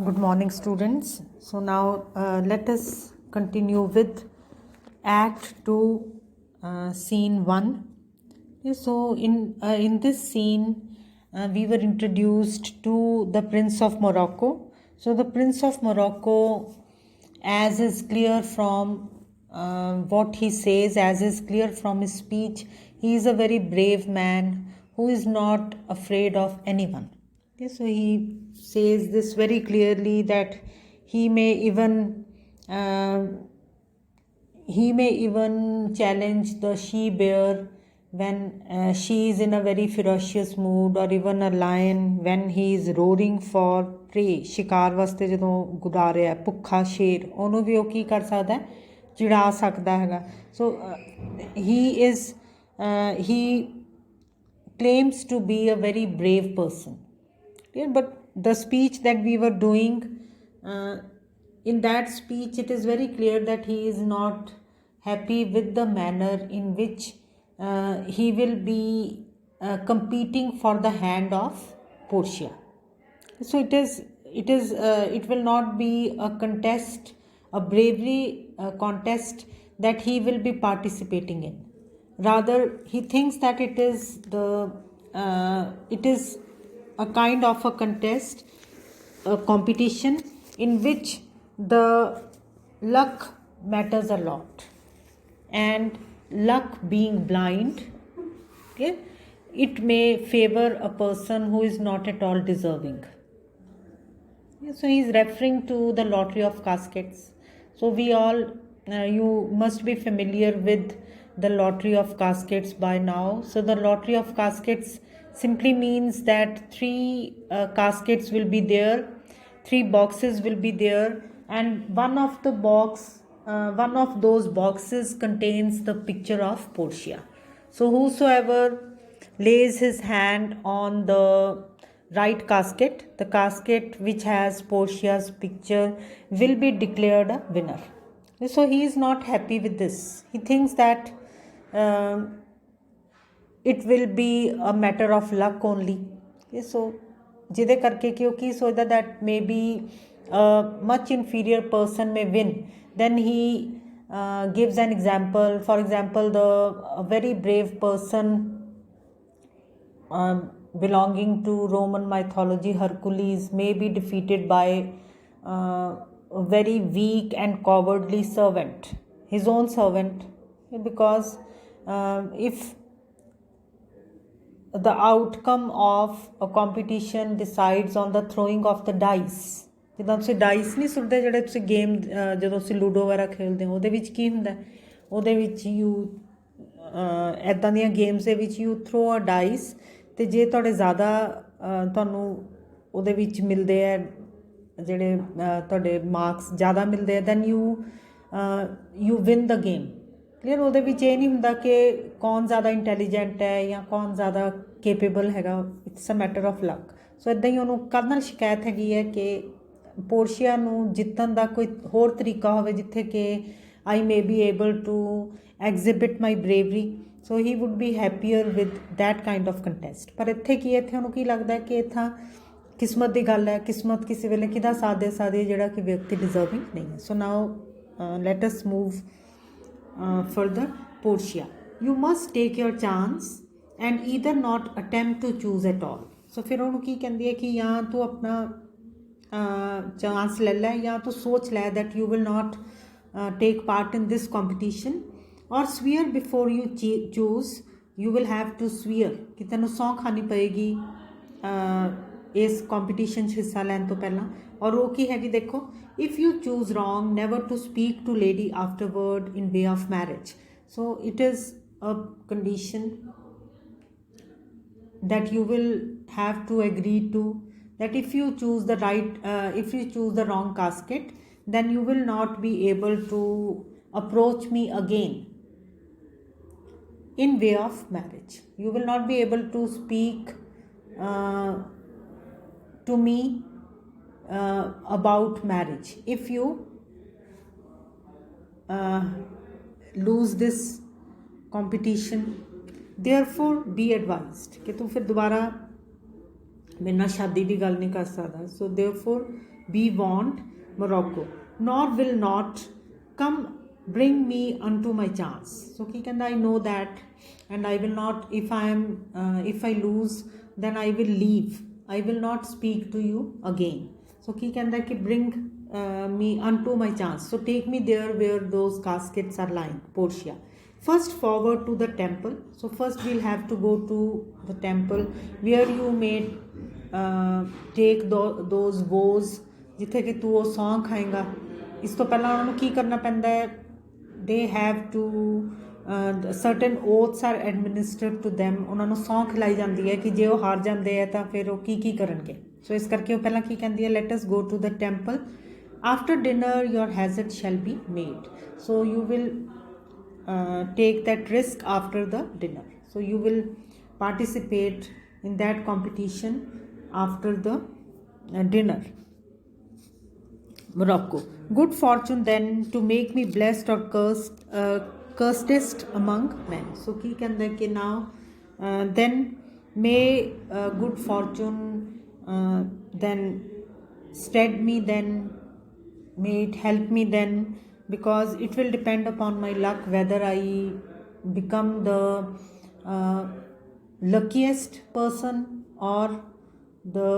Good morning, students. So now let us continue with Act 2, Scene 1. Okay, so in this scene, we were introduced to the Prince of Morocco. So the Prince of Morocco, as is clear from what he says, as is clear from his speech, he is a very brave man who is not afraid of anyone. Okay, so he says this very clearly that he may even uh, challenge the she bear when she is in a very ferocious mood, or even a lion when he is roaring for prey. शिकार वास्ते ਜਦੋਂ ਗੁਦਾ ਰਿਹਾ ਭੁੱਖਾ ਸ਼ੇਰ ਉਹਨੂੰ ਵੀ ਉਹ ਕੀ ਕਰ ਸਕਦਾ ਹੈ, ਚਿੜਾ ਸਕਦਾ ਹੈਗਾ. So he claims to be a very brave person. Yeah, but the speech that we were doing, in that speech it is very clear that he is not happy with the manner in which he will be competing for the hand of Portia. So it will not be a contest, a bravery contest that he will be participating in. Rather, he thinks that it is a kind of a contest, a competition in which the luck matters a lot, and luck being blind, okay, it may favor a person who is not at all deserving. So he is referring to the lottery of caskets. So we all, you must be familiar with the lottery of caskets by now. So the lottery of caskets simply means that three caskets will be there, three boxes will be there, and one of those boxes contains the picture of Portia. So whosoever lays his hand on the right casket, the casket which has Portia's picture, will be declared a winner. So he is not happy with this. He thinks that it will be a matter of luck only. Okay, so ਜਿਹਦੇ ਕਰਕੇ ਕਿਉਂਕਿ he ਸੋਚਦਾ that maybe a much inferior person may win. Then he gives an example. For example, a very brave person belonging to Roman mythology, Hercules, may be defeated by a very weak and cowardly servant, his own servant, because if the outcome of a competition decides on the throwing of the dice. ਜਿੱਦਾਂ ਤੁਸੀਂ DISE ਨਹੀਂ ਸੁੱਟਦੇ, ਜਿਹੜੇ ਤੁਸੀਂ game ਜਦੋਂ ਤੁਸੀਂ ludo ਵਗੈਰਾ ਖੇਡਦੇ ਹੋ ਉਹਦੇ ਵਿੱਚ ਕੀ ਹੁੰਦਾ, ਉਹਦੇ ਵਿੱਚ ਯੂ ਇੱਦਾਂ ਦੀਆਂ ਗੇਮਸ ਦੇ ਵਿੱਚ ਯੂ ਥਰੋ ਅ ਡਾਈਸ, ਅਤੇ ਜੇ ਤੁਹਾਡੇ ਜ਼ਿਆਦਾ ਤੁਹਾਨੂੰ ਉਹਦੇ ਵਿੱਚ ਮਿਲਦੇ ਹੈ, ਜਿਹੜੇ ਤੁਹਾਡੇ ਮਾਰਕਸ ਜ਼ਿਆਦਾ ਮਿਲਦੇ ਆ, then you win the game. Clear? ਉਹਦੇ ਵਿੱਚ ਇਹ ਨਹੀਂ ਹੁੰਦਾ ਕਿ ਕੌਣ ਜ਼ਿਆਦਾ ਇੰਟੈਲੀਜੈਂਟ ਹੈ ਜਾਂ ਕੌਣ ਜ਼ਿਆਦਾ ਕੇਪੇਬਲ ਹੈਗਾ. It's a matter of luck. So ਇੱਦਾਂ ਹੀ ਉਹਨੂੰ ਕਦ ਨਾਲ ਸ਼ਿਕਾਇਤ ਹੈਗੀ ਹੈ ਕਿ ਪੋਰਸ਼ੀਆ ਨੂੰ ਜਿੱਤਣ ਦਾ ਕੋਈ ਹੋਰ ਤਰੀਕਾ ਹੋਵੇ ਜਿੱਥੇ ਕਿ I may be able to exhibit my bravery. So he would be happier with that kind of contest. ਪਰ ਇੱਥੇ ਕੀ ਹੈ, ਇੱਥੇ ਉਹਨੂੰ ਕੀ ਲੱਗਦਾ ਕਿ ਇੱਥਾਂ ਕਿਸਮਤ ਦੀ ਗੱਲ ਹੈ. ਕਿਸਮਤ ਕਿਸੇ ਵੇਲੇ ਕਿਹਦਾ ਸਾਥ ਦੇ ਸਕਦੀ ਹੈ, ਜਿਹੜਾ ਕਿ ਵਿਅਕਤੀ ਡਿਜ਼ਰਵਿੰਗ ਨਹੀਂ ਹੈ. So now let us move further. Portia, you must take your chance and either not attempt to choose at all. So ਫਿਰ ਉਹਨੂੰ ਕੀ ਕਹਿੰਦੀ ਹੈ ਕਿ ਜਾਂ ਤੂੰ ਆਪਣਾ ਚਾਂਸ ਲੈ ਲੈ ਜਾਂ ਤੂੰ ਸੋਚ ਲੈ that you will not take part in this competition, or swear before you choose. You will have to swear ਕਿ ਤੈਨੂੰ ਸਹੁੰ ਖਾਣੀ ਪਏਗੀ ਇਸ ਕੰਪੀਟੀਸ਼ਨ 'ਚ ਹਿੱਸਾ ਲੈਣ ਤੋਂ ਪਹਿਲਾਂ. ਔਰ ਉਹ ਕੀ ਹੈਗੀ ਦੇਖੋ, if you choose wrong, never to speak to lady afterward in way of marriage. So it is a condition that you will have to agree to, that if you choose the wrong casket, then you will not be able to approach me again in way of marriage. You will not be able to speak to me about marriage if you lose this competition. Therefore be advised कि तू फिर दोबारा ਮੇਰੇ ਨਾਲ ਸ਼ਾਦੀ ਦੀ ਗੱਲ ਨਹੀਂ ਕਰ ਸਕਦਾ. So therefore be want Morocco, nor will not come bring me unto my chance. So he can I know that, and I will not, if I lose, then I will leave, I will not speak to you again. So he can bring me unto my chance. So take me there where those caskets are lying. Portia. First forward to the temple. So first we'll have to go to the temple where you may take those vows ਜਿੱਥੇ ਕਿ ਤੂੰ ਉਹ ਸੌਂ ਖਾਏਗਾ। ਇਸ ਤੋਂ ਪਹਿਲਾਂ ਉਹਨਾਂ ਨੂੰ ਕੀ ਕਰਨਾ ਪੈਂਦਾ ਹੈ? they have to certain oaths are administered to them। ਉਹਨਾਂ ਨੂੰ ਸੌਂ ਖਿਲਾਈ ਜਾਂਦੀ ਹੈ ਕਿ ਜੇ ਉਹ ਹਾਰ ਜਾਂਦੇ ਹੈ ਤਾਂ ਫਿਰ ਉਹ ਕੀ ਕਰਨਗੇ। ਸੋ ਇਸ ਕਰਕੇ ਉਹ ਪਹਿਲਾਂ ਕੀ ਕਹਿੰਦੀ ਹੈ, let us go to the temple, after dinner your hazard shall be made। so you will take that risk after the dinner, so you will participate in that competition after the dinner। Morocco. Good fortune then to make me blessed or cursedest among men। so ਕੀ ਕਹਿੰਦਾ ਕਿ now then may good fortune then stead me, then may it help me then, because it will depend upon my luck whether I become the luckiest person or the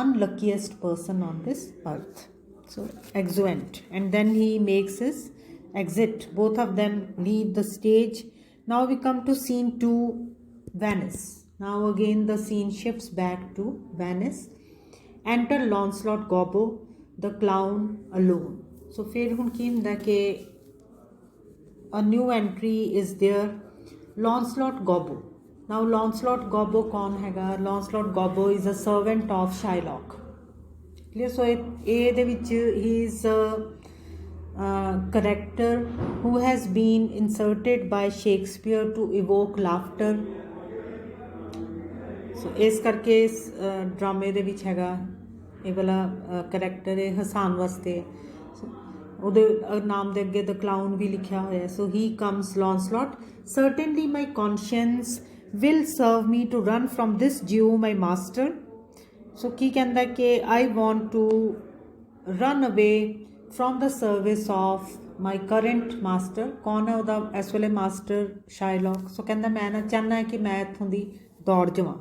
unluckiest person on this earth। so exeunt, and then he makes his exit. Both of them leave the stage. Now we come to scene 2, Venice। now again the scene shifts back to Venice। enter Lancelot Gobbo the clown alone। so फिर हुण की हुंदा कि a new entry is there, Lancelot Gobbo। now Lancelot Gobbo कौन हैगा? Lancelot Gobbo is a servant of Shylock। clear? so ਇਹਦੇ ਵਿੱਚ he is a character who has been inserted by Shakespeare to evoke laughter। so ਇਸ ਕਰਕੇ ਇਸ ਡਰਾਮੇ ਦੇ ਵਿੱਚ ਹੈਗਾ ਇਹ ਵਾਲਾ ਕਰੈਕਟਰ ਹੈ ਹਸਾਨ ਵਾਸਤੇ। ਉਹਦੇ ਨਾਮ ਦੇ ਅੱਗੇ ਦ ਕਲਾਊਨ ਵੀ ਲਿਖਿਆ ਹੋਇਆ। So he comes Lancelot, certainly my conscience will serve me to run from this Jew my master। ਸੋ ਕੀ ਕਹਿੰਦਾ ਕਿ I want to run away from the service of my current master। ਕੌਣ ਹੈ ਉਹਦਾ ਇਸ ਵੇਲੇ ਮਾਸਟਰ? Shylock। ਸੋ ਕਹਿੰਦਾ ਮੈਂ ਨਾ ਚਾਹੁੰਦਾ ਹੈ ਕਿ ਮੈਂ ਇੱਥੋਂ ਦੀ ਦੌੜ ਜਾਵਾਂ।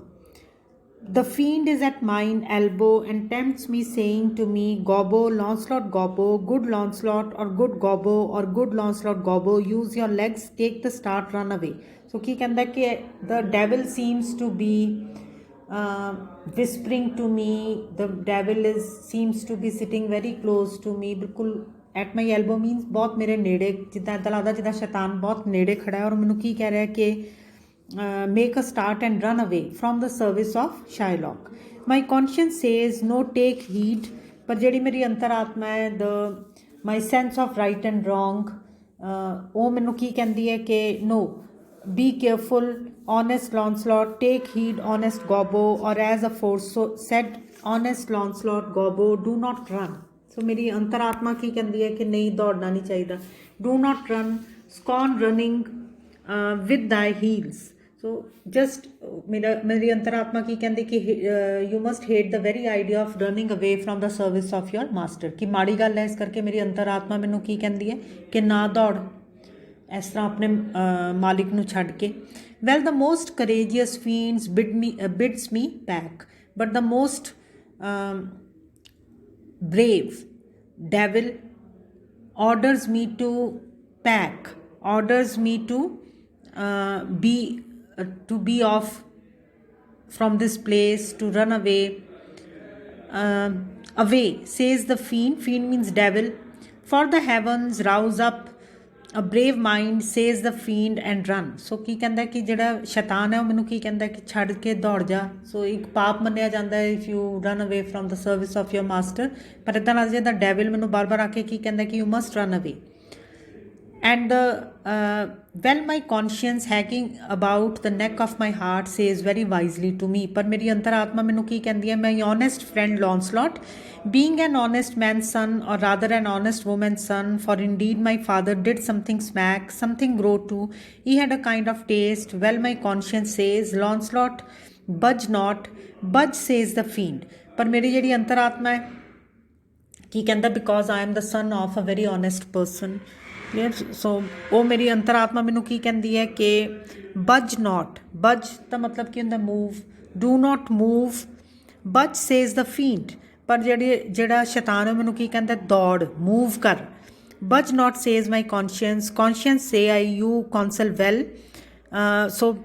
The fiend is at mine elbow and tempts me, saying to me, Gobbo, Lancelot Gobbo, good Lancelot, or good Gobbo, or good Lancelot Gobbo, use your legs, take the start, run away। so ਕੀ ਕਹਿੰਦਾ ਕਿ the devil seems to be whispering to me, the devil seems to be sitting very close to me। ਬਿਲਕੁਲ at my elbow means ਬਹੁਤ ਮੇਰੇ ਨੇੜੇ, ਜਿੱਦਾਂ ਇੱਦਾਂ ਲੱਗਦਾ ਜਿੱਦਾਂ ਸ਼ੈਤਾਨ ਬਹੁਤ ਨੇੜੇ ਖੜਾ ਹੈ ਔਰ ਮੈਨੂੰ ਕੀ ਕਹਿ ਰਿਹਾ ਕਿ make a start and run away from the service of Shylock। my conscience says no, take heed। ਪਰ ਜਿਹੜੀ ਮੇਰੀ ਅੰਤਰਾਤਮਾ ਹੈ my sense of right and wrong ਉਹ ਮੈਨੂੰ ਕੀ ਕਹਿੰਦੀ ਹੈ ਕਿ no, be careful honest Lancelot, take heed honest Gobbo, or as aforesaid honest Lancelot Gobbo, do not run। so ਮੇਰੀ ਅੰਤਰਾਤਮਾ ਕੀ ਕਹਿੰਦੀ ਹੈ ਕਿ ਨਹੀਂ ਦੌੜਨਾ ਨਹੀਂ ਚਾਹੀਦਾ। do not run, scorn running with thy heels। so just ਮੇਰੀ ਅੰਤਰਾਤਮਾ ਕੀ ਕਹਿੰਦੀ ਕਿ you must hate the very idea of running away from the service of your master। ਕਿ ਮਾੜੀ ਗੱਲ ਹੈ, ਇਸ ਕਰਕੇ ਮੇਰੀ ਅੰਤਰਾਤਮਾ ਮੈਨੂੰ ਕੀ ਕਹਿੰਦੀ ਹੈ ਕਿ ਨਾ ਦੌੜ ਇਸ ਤਰ੍ਹਾਂ ਆਪਣੇ ਮਾਲਿਕ ਨੂੰ ਛੱਡ ਕੇ। well the most courageous fiends bids me back, but the most brave devil orders me to pack, orders me to be off from this place, to run away। away says the fiend, fiend means devil, for the heavens rouse up a brave mind, says the fiend, and run। so ਕੀ ਕਹਿੰਦਾ ਕਿ ਜਿਹੜਾ ਸ਼ੈਤਾਨ ਹੈ ਉਹ ਮੈਨੂੰ ਕੀ ਕਹਿੰਦਾ ਕਿ ਛੱਡ ਕੇ ਦੌੜ ਜਾ। ਸੋ ਇੱਕ ਪਾਪ ਮੰਨਿਆ ਜਾਂਦਾ ਹੈ if you run away from the service of your master। ਪਰ ਇੱਦਾਂ ਲੱਗਦਾ ਜਿੱਦਾਂ ਡੈਵਿਲ ਮੈਨੂੰ ਬਾਰ-ਬਾਰ ਆ ਕੇ ਕੀ ਕਹਿੰਦਾ ਕਿ you must run away। and well my conscience hanging about the neck of my heart says very wisely to me। ਪਰ ਮੇਰੀ ਅੰਤਰਾਤਮਾ ਮੈਨੂੰ ਕੀ ਕਹਿੰਦੀ ਹੈ, my honest friend Lancelot, being an honest man's son, or rather an honest woman's son, for indeed my father did something smack, something grow too, he had a kind of taste, well my conscience says Lancelot budge not, budge says the fiend। ਪਰ ਮੇਰੀ ਜਿਹੜੀ ਅੰਤਰਾਤਮਾ ਹੈ ਕੀ ਕਹਿੰਦਾ because I am the son of a very honest person clear. So ਉਹ ਮੇਰੀ ਅੰਤਰਾਤਮਾ ਮੈਨੂੰ ਕੀ ਕਹਿੰਦੀ ਹੈ ਕਿ ਬਜ ਨੋਟ, ਬਜ ਦਾ ਮਤਲਬ ਕੀ ਹੁੰਦਾ move, do not move, budge says the fiend. ਪਰ ਜਿਹੜਾ ਸ਼ੈਤਾਨ ਹੈ ਮੈਨੂੰ ਕੀ ਕਹਿੰਦਾ ਦੌੜ, ਮੂਵ ਕਰ। Budge not says my conscience, conscience say I you counsel well. ਸੋ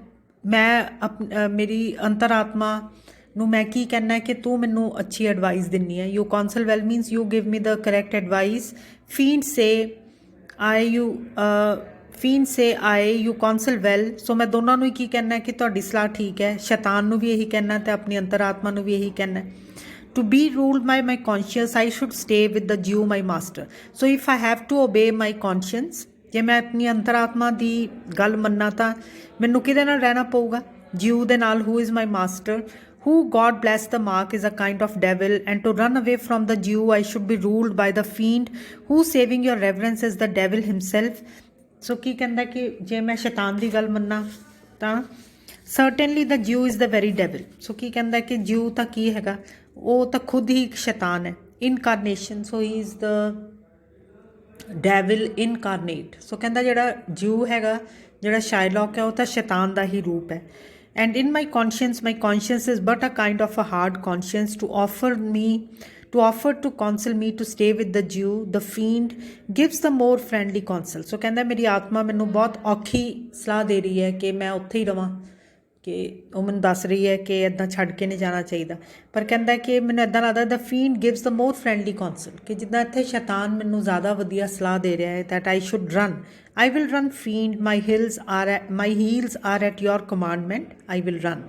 ਮੈਂ ਮੇਰੀ ਅੰਤਰਾਤਮਾ ਨੂੰ ਮੈਂ ਕੀ ਕਹਿਣਾ ਕਿ ਤੂੰ ਮੈਨੂੰ ਅੱਛੀ ਐਡਵਾਈਸ ਦਿੰਨੀ ਹੈ। You counsel well means you give me the correct advice. Fiend say I you, fiend say I you counsel well. ਸੋ ਮੈਂ ਦੋਨਾਂ ਨੂੰ ਹੀ ਕੀ ਕਹਿਣਾ ਕਿ ਤੁਹਾਡੀ ਸਲਾਹ ਠੀਕ ਹੈ। ਸ਼ੈਤਾਨ ਨੂੰ ਵੀ ਇਹੀ ਕਹਿਣਾ ਅਤੇ ਆਪਣੀ ਅੰਤਰਾਤਮਾ ਨੂੰ ਵੀ ਇਹੀ ਕਹਿਣਾ। To be ruled by my conscience, I should stay with the Jew, my master. So if I have to obey my conscience, ਜੇ ਮੈਂ ਆਪਣੀ ਅੰਤਰਾਤਮਾ ਦੀ ਗੱਲ ਮੰਨਾਂ ਤਾਂ ਮੈਨੂੰ ਕਿਹਦੇ ਨਾਲ ਰਹਿਣਾ ਪਊਗਾ? ਜਿਊ ਦੇ ਨਾਲ, who is my master, who God bless the mark is a kind of devil, and to run away from the Jew I should be ruled by the fiend, who saving your reverence is the devil himself. So ਕੀ ਕਹਿੰਦਾ ਕਿ ਜੇ ਮੈਂ ਸ਼ੈਤਾਨ ਦੀ ਗੱਲ ਮੰਨਾਂ ਤਾਂ certainly the Jew is the very devil. So ਕੀ ਕਹਿੰਦਾ ਕਿ ਜਿਊ ਤਾਂ ਕੀ ਹੈਗਾ? ਉਹ ਤਾਂ ਖੁਦ ਹੀ ਇੱਕ ਸ਼ੈਤਾਨ ਹੈ, ਇਨਕਾਰਨੇਸ਼ਨ। ਸੋ ਹੀ ਇਜ਼ ਦ ਡੈਵਿਲ ਇਨਕਾਰਨੇਟ। ਸੋ ਕਹਿੰਦਾ ਜਿਹੜਾ ਜਿਊ ਹੈਗਾ, ਜਿਹੜਾ ਸ਼ਾਇਲੌਕ ਹੈ, ਉਹ ਤਾਂ ਸ਼ੈਤਾਨ ਦਾ ਹੀ ਰੂਪ ਹੈ। And in my conscience is but a kind of a hard conscience to offer to counsel me to stay with the Jew, the fiend gives the more friendly counsel. ਸੋ ਕਹਿੰਦਾ ਮੇਰੀ ਆਤਮਾ ਮੈਨੂੰ ਬਹੁਤ ਔਖੀ ਸਲਾਹ ਦੇ ਰਹੀ ਹੈ ਕਿ ਮੈਂ ਉੱਥੇ ਹੀ ਰਵਾਂ, ਕਿ ਉਹ ਮੈਨੂੰ ਦੱਸ ਰਹੀ ਹੈ ਕਿ ਇੱਦਾਂ ਛੱਡ ਕੇ ਨਹੀਂ ਜਾਣਾ ਚਾਹੀਦਾ। ਪਰ ਕਹਿੰਦਾ ਕਿ ਮੈਨੂੰ ਇੱਦਾਂ ਲੱਗਦਾ ਦ ਫੀਂਡ ਗਿਵਸ ਦ ਮੋਰ ਫਰੈਂਡਲੀ ਕੌਂਸਲ, ਕਿ ਜਿੱਦਾਂ ਇੱਥੇ ਸ਼ੈਤਾਨ ਮੈਨੂੰ ਜ਼ਿਆਦਾ ਵਧੀਆ ਸਲਾਹ ਦੇ ਰਿਹਾ ਹੈ that I should run, I will run fiend, my heels are at your commandment, I will run.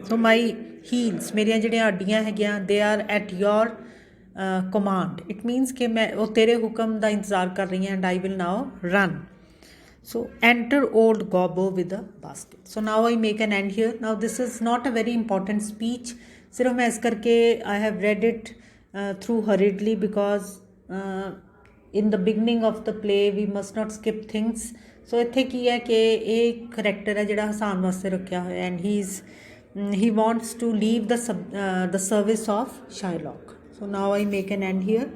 So my heels, ਮੇਰੀਆਂ ਜਿਹੜੀਆਂ ਹੱਡੀਆਂ ਹੈਗੀਆਂ, they are at your command. It means ਕਿ ਮੈਂ ਉਹ ਤੇਰੇ ਹੁਕਮ ਦਾ ਇੰਤਜ਼ਾਰ ਕਰ ਰਹੀ ਹਾਂ, and I will now run. So enter old gobbo with a basket. So now I make an end here. Now this is not a very important speech. सिर्फ मैं इस करके I have read it through hurriedly because in the beginning of the play we must not skip things. So ਇੱਥੇ ਕੀ ਹੈ ਕਿ ਇਹ character ਹੈ ਜਿਹੜਾ ਹਸਾਨ ਵਾਸਤੇ ਰੱਖਿਆ ਹੋਇਆ, and he wants to leave the service of Shylock. So now I make an end here.